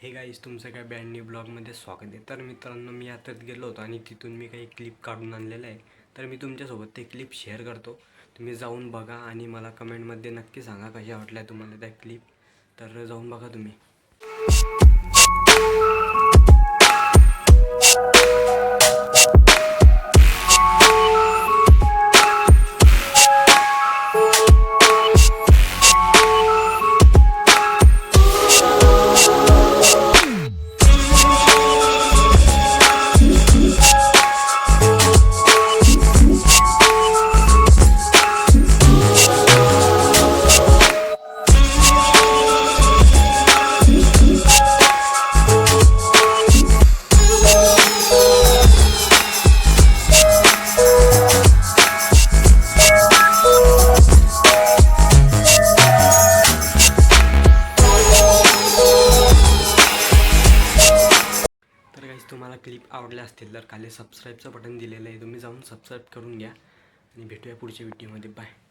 Hey guys, तुमचं काय brand new ब्लॉगमध्ये स्वागत आहे। तर मित्रांनो, मी आताच गेलो होतो आणि तिथून मी काही क्लिप काढून आणलेलं आहे। तर मी तुमच्यासोबत ते क्लिप शेअर करतो, तुम्ही जाऊन बघा आणि मला कमेंटमध्ये नक्की सांगा कशा वाटल्या तुम्हाला त्या क्लिप। तर जाऊन बघा तुम्ही। तर गाईस, तुम्हाला क्लिप आवडल्या असतील तर खाली सबस्क्राईबचं बटन दिलेलं आहे, तुम्ही जाऊन सबस्क्राईब करून घ्या आणि भेटूया पुढच्या व्हिडिओमध्ये। बाय।